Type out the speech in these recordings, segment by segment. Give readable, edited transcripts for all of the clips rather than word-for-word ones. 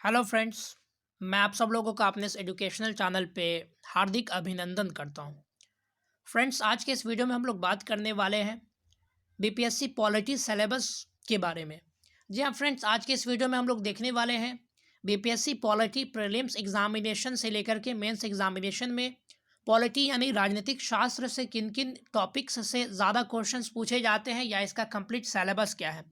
Hello friends. मैं आप सब लोगों का अपने इस एजुकेशनल चैनल पे हार्दिक अभिनंदन करता हूँ। फ्रेंड्स, आज के इस वीडियो में हम लोग बात करने वाले हैं बीपीएससी पॉलिटी सिलेबस के बारे में। जी हाँ फ्रेंड्स, आज के इस वीडियो में हम लोग देखने वाले हैं बीपीएससी पॉलिटी प्रीलिम्स एग्जामिनेशन से लेकर के मेंस एग्जामिनेशन में पॉलिटी यानी राजनीतिक शास्त्र से किन किन टॉपिक्स से ज़्यादा क्वेश्चंस पूछे जाते हैं या इसका कंप्लीट सिलेबस क्या है।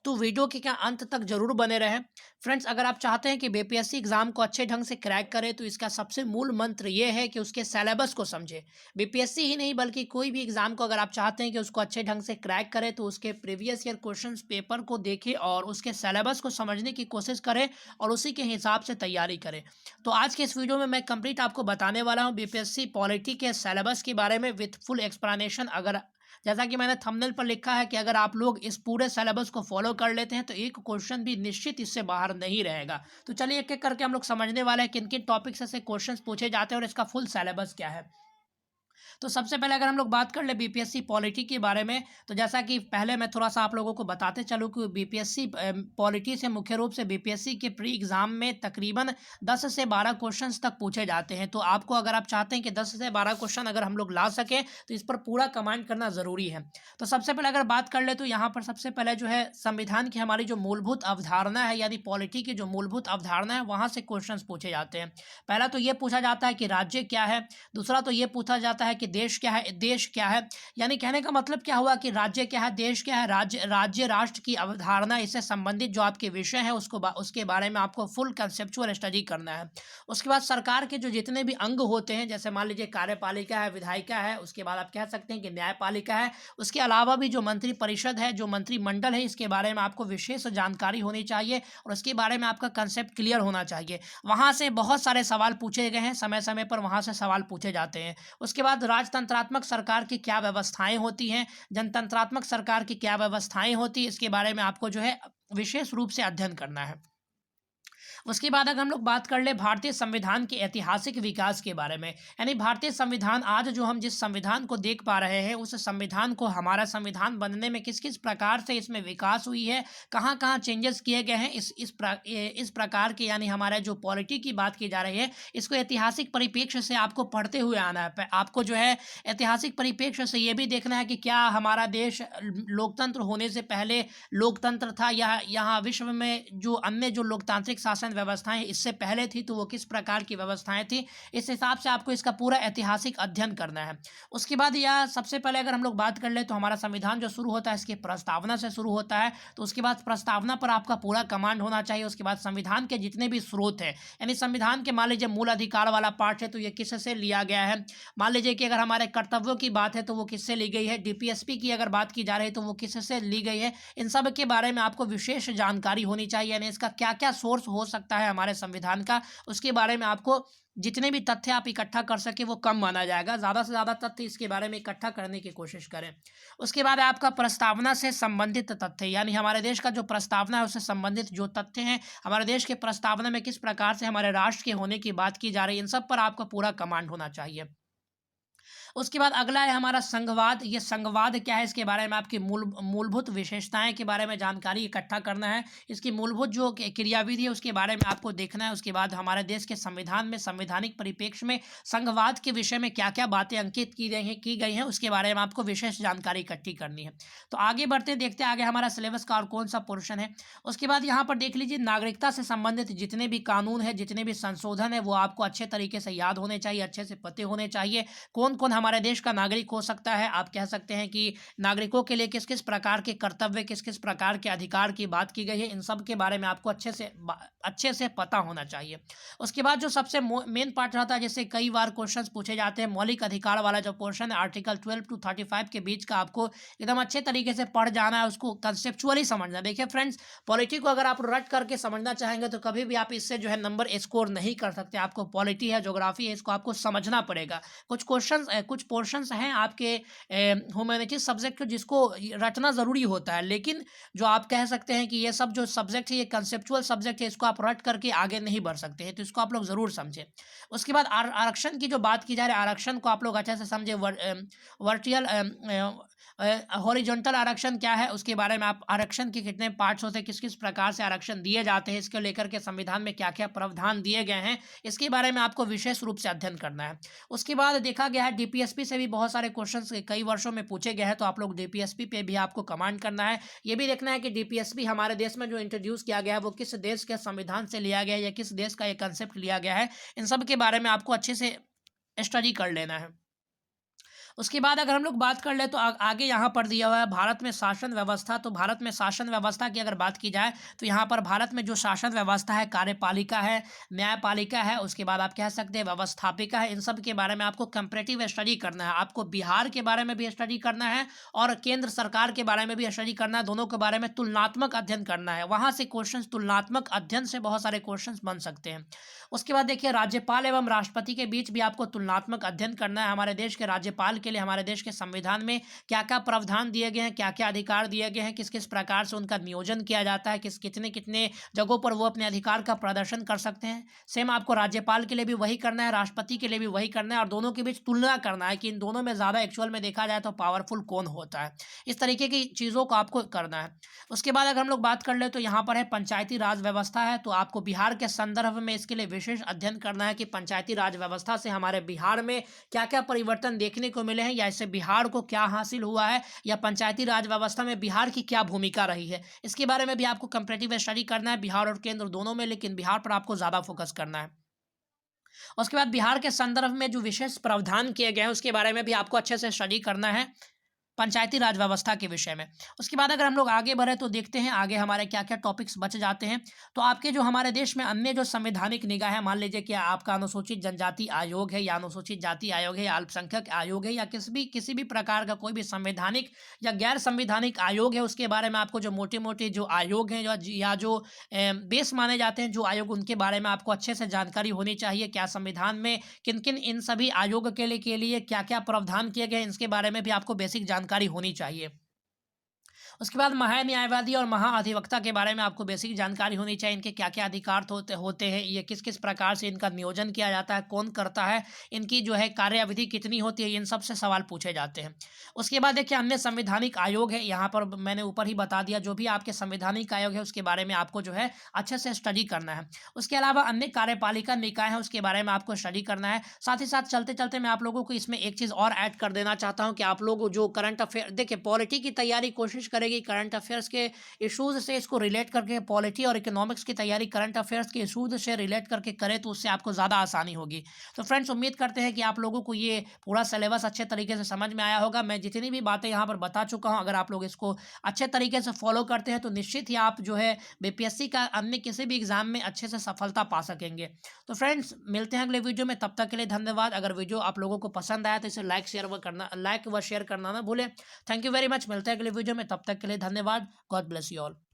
तो वीडियो के क्या अंत तक जरूर बने रहें। फ्रेंड्स, अगर आप चाहते हैं कि बीपीएससी एग्जाम को अच्छे ढंग से क्रैक करें तो इसका सबसे मूल मंत्र ये है कि उसके सिलेबस को समझें। बीपीएससी ही नहीं बल्कि कोई भी एग्जाम को अगर आप चाहते हैं कि उसको अच्छे ढंग से क्रैक करें तो उसके प्रीवियस ईयर क्वेश्चंस पेपर को देखें और उसके सिलेबस को समझने की कोशिश करें और उसी के हिसाब से तैयारी करें। तो आज के इस वीडियो में मैं कंप्लीट आपको बताने वाला हूँ बीपीएससी पॉलिटी के सिलेबस के बारे में विथ फुल एक्सप्लेनेशन। अगर जैसा कि मैंने थंबनेल पर लिखा है कि अगर आप लोग इस पूरे सिलेबस को फॉलो कर लेते हैं तो एक क्वेश्चन भी निश्चित इससे बाहर नहीं रहेगा। तो चलिए एक एक करके हम लोग समझने वाले हैं किन किन टॉपिक से क्वेश्चंस पूछे जाते हैं और इसका फुल सिलेबस क्या है। तो सबसे पहले अगर हम लोग बात कर ले बीपीएससी पॉलिटी के बारे में, तो जैसा कि पहले मैं थोड़ा सा आप लोगों को बताते चलूँ कि बीपीएससी पॉलिटी से मुख्य रूप से बीपीएससी के प्री एग्जाम में तकरीबन 10 से 12 क्वेश्चंस तक पूछे जाते हैं। तो आपको अगर आप चाहते हैं कि 10 से 12 क्वेश्चन अगर हम लोग ला सकें तो इस पर पूरा कमांड करना ज़रूरी है। तो सबसे पहले अगर बात कर ले तो यहाँ पर सबसे पहले जो है संविधान की हमारी जो मूलभूत अवधारणा है यानी पॉलिटी की जो मूलभूत अवधारणा है वहाँ से क्वेश्चन पूछे जाते हैं। पहला तो ये पूछा जाता है कि राज्य क्या है। दूसरा तो ये पूछा जाता है कि देश क्या है, देश क्या है। यानी कहने का मतलब क्या हुआ कि राज्य क्या है, देश क्या है। राज्य राष्ट्र की अवधारणा, इससे संबंधित जो आपके विषय है उसके बारे में आपको फुल कंसेप्चुअल स्टडी करना है। उसके बाद सरकार के जो जितने भी अंग होते हैं, जैसे मान लीजिए कार्यपालिका है, विधायिका है, उसके बाद आप कह सकते हैं कि न्यायपालिका है। उसके अलावा भी जो मंत्री परिषद है, जो मंत्रिमंडल है, इसके बारे में आपको विशेष जानकारी होनी चाहिए और उसके बारे में आपका कंसेप्ट क्लियर होना चाहिए। वहाँ से बहुत सारे सवाल पूछे गए हैं, समय समय पर वहाँ से सवाल पूछे जाते हैं। उसके बाद राजतंत्रात्मक सरकार की क्या व्यवस्थाएं होती हैं, जनतंत्रात्मक सरकार की क्या व्यवस्थाएं होती है, इसके बारे में आपको जो है विशेष रूप से अध्ययन करना है। उसके बाद अगर हम लोग बात कर ले भारतीय संविधान के ऐतिहासिक विकास के बारे में, यानी भारतीय संविधान आज जो हम जिस संविधान को देख पा रहे हैं उस संविधान को हमारा संविधान बनने में किस किस प्रकार से इसमें विकास हुई है, कहाँ कहाँ चेंजेस किए गए हैं, इस प्रकार के यानी हमारा जो पॉलिटी की बात की जा रही है इसको ऐतिहासिक परिप्रेक्ष्य से आपको पढ़ते हुए आना है। आपको जो है ऐतिहासिक परिप्रेक्ष्य से ये भी देखना है कि क्या हमारा देश लोकतंत्र होने से पहले लोकतंत्र था या यहाँ विश्व में जो अन्य जो लोकतांत्रिक शासन व्यवस्थाएं इससे पहले थी तो वो किस प्रकार की व्यवस्थाएं थी। इस हिसाब से आपको इसका पूरा ऐतिहासिक अध्ययन करना है। उसके बाद यह सबसे पहले अगर हम लोग बात कर ले तो हमारा संविधान जो शुरू होता है इसकी प्रस्तावना से शुरू होता है। तो उसके बाद प्रस्तावना पर आपका पूरा कमांड होना चाहिए। उसके बाद संविधान के जितने भी स्रोत हैं, यानी संविधान के मान लीजिए मूल अधिकार वाला पार्ट है तो ये किससे लिया गया है। मान लीजिए कि अगर हमारे कर्तव्यों की बात है तो वो किससे ली गई है। डीपीएसपी की अगर बात की जा रही है तो वो किससे ली गई है। इन सब के बारे में आपको विशेष जानकारी होनी चाहिए, यानी इसका क्या क्या सोर्स हो सकता है हमारे संविधान का, उसके बारे में आपको जितने भी तथ्य आप इकट्ठा कर सके वो कम माना जाएगा। ज़्यादा से ज़्यादा तथ्य इसके बारे में इकट्ठा करने की कोशिश करें। उसके बाद आपका प्रस्तावना से संबंधित तथ्य, यानी हमारे देश का जो प्रस्तावना है उससे संबंधित जो तथ्य हैं, हमारे देश के प्रस्तावना में किस प्रकार से हमारे राष्ट्र के होने की बात की जा रही है, इन सब पर आपको पूरा कमांड होना चाहिए। उसके बाद अगला है हमारा संघवाद। ये संघवाद क्या है, इसके बारे में आपकी मूलभूत विशेषताएं के बारे में जानकारी इकट्ठा करना है। इसकी मूलभूत जो क्रियाविधि है उसके बारे में आपको देखना है। उसके बाद हमारे देश के संविधान में संवैधानिक परिप्रेक्ष्य में संघवाद के विषय में क्या क्या बातें अंकित की गई हैं उसके बारे में आपको विशेष जानकारी इकट्ठी करनी है। तो आगे बढ़ते देखते आगे हमारा सिलेबस का और कौन सा पोर्शन है। उसके बाद यहाँ पर देख लीजिए नागरिकता से संबंधित जितने भी कानून है, जितने भी संशोधन है वो आपको अच्छे तरीके से याद होने चाहिए, अच्छे से पते होने चाहिए। कौन कौन हमारे देश का नागरिक हो सकता है। आप कह सकते हैं कि नागरिकों के लिए किस किस प्रकार के कर्तव्य, किस किस प्रकार के अधिकार की बात की गई है, इन सब के बारे में आपको अच्छे से पता होना चाहिए। उसके बाद जो सबसे मेन पार्ट रहता है, जैसे कई बार क्वेश्चंस पूछे जाते हैं, मौलिक अधिकार वाला जो पोर्शन है आर्टिकल 12 टू 35 के बीच का आपको एकदम अच्छे तरीके से पढ़ जाना है, उसको कंसेप्चुअली समझना। देखिए फ्रेंड्स, पॉलिटी को अगर आप रट करके समझना चाहेंगे तो कभी भी आप इससे जो है नंबर स्कोर नहीं कर सकते। आपको पॉलिटी है, ज्योग्राफी है, इसको आपको समझना पड़ेगा। कुछ कुछ पोर्शंस हैं आपके ह्यूमैनिटीज सब्जेक्ट जिसको रटना ज़रूरी होता है, लेकिन जो आप कह सकते हैं कि ये सब जो सब्जेक्ट है ये कंसेप्चुअल सब्जेक्ट है, इसको आप रट करके आगे नहीं बढ़ सकते हैं, तो इसको आप लोग ज़रूर समझें। उसके बाद आरक्षण की जो बात की जा रही है, आरक्षण को आप लोग अच्छे से समझे। वर्टियल हॉरिजॉन्टल आरक्षण क्या है, उसके बारे में आप आरक्षण के कितने पार्ट्स होते हैं, किस किस प्रकार से आरक्षण दिए जाते हैं, इसको लेकर के संविधान में क्या क्या प्रावधान दिए गए हैं, इसके बारे में आपको विशेष रूप से अध्ययन करना है। उसके बाद देखा गया है डीपीएसपी से भी बहुत सारे क्वेश्चंस कई वर्षों में पूछे गए हैं, तो आप लोग डीपीएसपी पे भी आपको कमांड करना है। ये भी देखना है कि डीपीएसपी हमारे देश में जो इंट्रोड्यूस किया गया है वो किस देश के संविधान से लिया गया है या किस देश का ये कंसेप्ट लिया गया है, इन सब के बारे में आपको अच्छे से स्टडी कर लेना है। उसके बाद अगर हम लोग बात कर ले तो आगे यहाँ पर दिया हुआ है भारत में शासन व्यवस्था। तो भारत में शासन व्यवस्था की अगर बात की जाए तो यहाँ पर भारत में जो शासन व्यवस्था है, कार्यपालिका है, न्यायपालिका है, उसके बाद आप कह सकते हैं व्यवस्थापिका है, इन सब के बारे में आपको कंपैरेटिव स्टडी करना है। आपको बिहार के बारे में भी स्टडी करना है और केंद्र सरकार के बारे में भी स्टडी करना है, दोनों के बारे में तुलनात्मक अध्ययन करना है। वहाँ से क्वेश्चन, तुलनात्मक अध्ययन से बहुत सारे क्वेश्चन बन सकते हैं। उसके बाद देखिए राज्यपाल एवं राष्ट्रपति के बीच भी आपको तुलनात्मक अध्ययन करना है। हमारे देश के राज्यपाल के लिए हमारे देश के संविधान में क्या क्या प्रावधान दिए गए हैं, क्या क्या अधिकार दिए गए हैं, किस किस प्रकार से उनका नियोजन किया जाता है, कितने कितने जगहों पर वो अपने अधिकार का प्रदर्शन कर सकते हैं। सेम आपको राज्यपाल के लिए भी वही करना है, राष्ट्रपति के लिए भी वही करना है, और दोनों के बीच तुलना करना है कि इन दोनों में ज़्यादा एक्चुअल में देखा जाए तो पावरफुल कौन होता है। इस तरीके की चीज़ों को आपको करना है। उसके बाद अगर हम लोग बात कर ले तो यहाँ पर है पंचायती राज व्यवस्था है। तो आपको बिहार के संदर्भ में इसके लिए विशेष अध्ययन करना है कि पंचायती राज व्यवस्था से हमारे बिहार में क्या क्या परिवर्तन देखने को मिले हैं, या इससे बिहार को क्या हासिल हुआ है, या पंचायती राज व्यवस्था में बिहार की क्या भूमिका रही है। इसके बारे में भी आपको कंपैरेटिव स्टडी करना है, बिहार और केंद्र दोनों में, लेकिन बिहार पर आपको ज़्यादा फोकस करना है। उसके बाद बिहार के संदर्भ में जो विशेष प्रावधान किए गए हैं उसके बारे में भी आपको अच्छे से स्टडी करना है पंचायती राज व्यवस्था के विषय में। उसके बाद अगर हम लोग आगे बढ़े तो देखते हैं आगे हमारे क्या क्या टॉपिक्स बच जाते हैं। तो आपके जो हमारे देश में अन्य जो संवैधानिक निकाय है, मान लीजिए कि आपका अनुसूचित जनजाति आयोग है, या अनुसूचित जाति आयोग है, या अल्पसंख्यक आयोग है, या किसी भी प्रकार का कोई भी संवैधानिक या गैर संवैधानिक आयोग है, उसके बारे में आपको जो मोटे मोटे जो आयोग हैं या जो बेस माने जाते हैं जो आयोग, उनके बारे में आपको अच्छे से जानकारी होनी चाहिए। क्या संविधान में किन किन इन सभी आयोग के लिए क्या क्या प्रावधान किए गए, इसके बारे में भी आपको बेसिक जानकारी होनी चाहिए। उसके बाद महान्यायवादी और महाअधिवक्ता के बारे में आपको बेसिक जानकारी होनी चाहिए। इनके क्या क्या अधिकार होते हैं, ये किस किस प्रकार से इनका नियोजन किया जाता है, कौन करता है, इनकी जो है कार्यावधि कितनी होती है, इन सब से सवाल पूछे जाते हैं। उसके बाद देखिए अन्य संवैधानिक आयोग है, यहाँ पर मैंने ऊपर ही बता दिया, जो भी आपके संवैधानिक आयोग है उसके बारे में आपको जो है अच्छे से स्टडी करना है। उसके अलावा अन्य कार्यपालिका निकाय है, उसके बारे में आपको स्टडी करना है। साथ ही साथ चलते चलते मैं आप लोगों को इसमें एक चीज़ और ऐड कर देना चाहता हूँ कि आप लोग जो करंट अफेयर, देखिए पॉलिटी की तैयारी कोशिश करेगी करंट अफेयर्स के इश्यूज से इसको रिलेट करके, पॉलिटी और इकोनॉमिक्स की तैयारी करंट अफेयर्स के इश्यूज से रिलेट करके करें तो उससे आपको ज़्यादा आसानी होगी। तो फ्रेंड्स उम्मीद करते हैं कि आप लोगों को ये पूरा सिलेबस अच्छे तरीके से समझ में आया होगा। मैं जितनी भी बातें यहाँ पर बता चुका हूँ, अगर आप लोग इसको अच्छे तरीके से फॉलो करते हैं तो निश्चित ही आप जो है बीपीएससी का अन्य किसी भी एग्जाम में अच्छे से सफलता पा सकेंगे। तो फ्रेंड्स मिलते हैं अगले वीडियो में, तब तक के लिए धन्यवाद। अगर वीडियो आप लोगों को पसंद आया तो इसे लाइक व शेयर करना ना भूलें। Thank you very much. मिलते हैं अगले वीडियो में, तब तक के लिए धन्यवाद। God bless you all.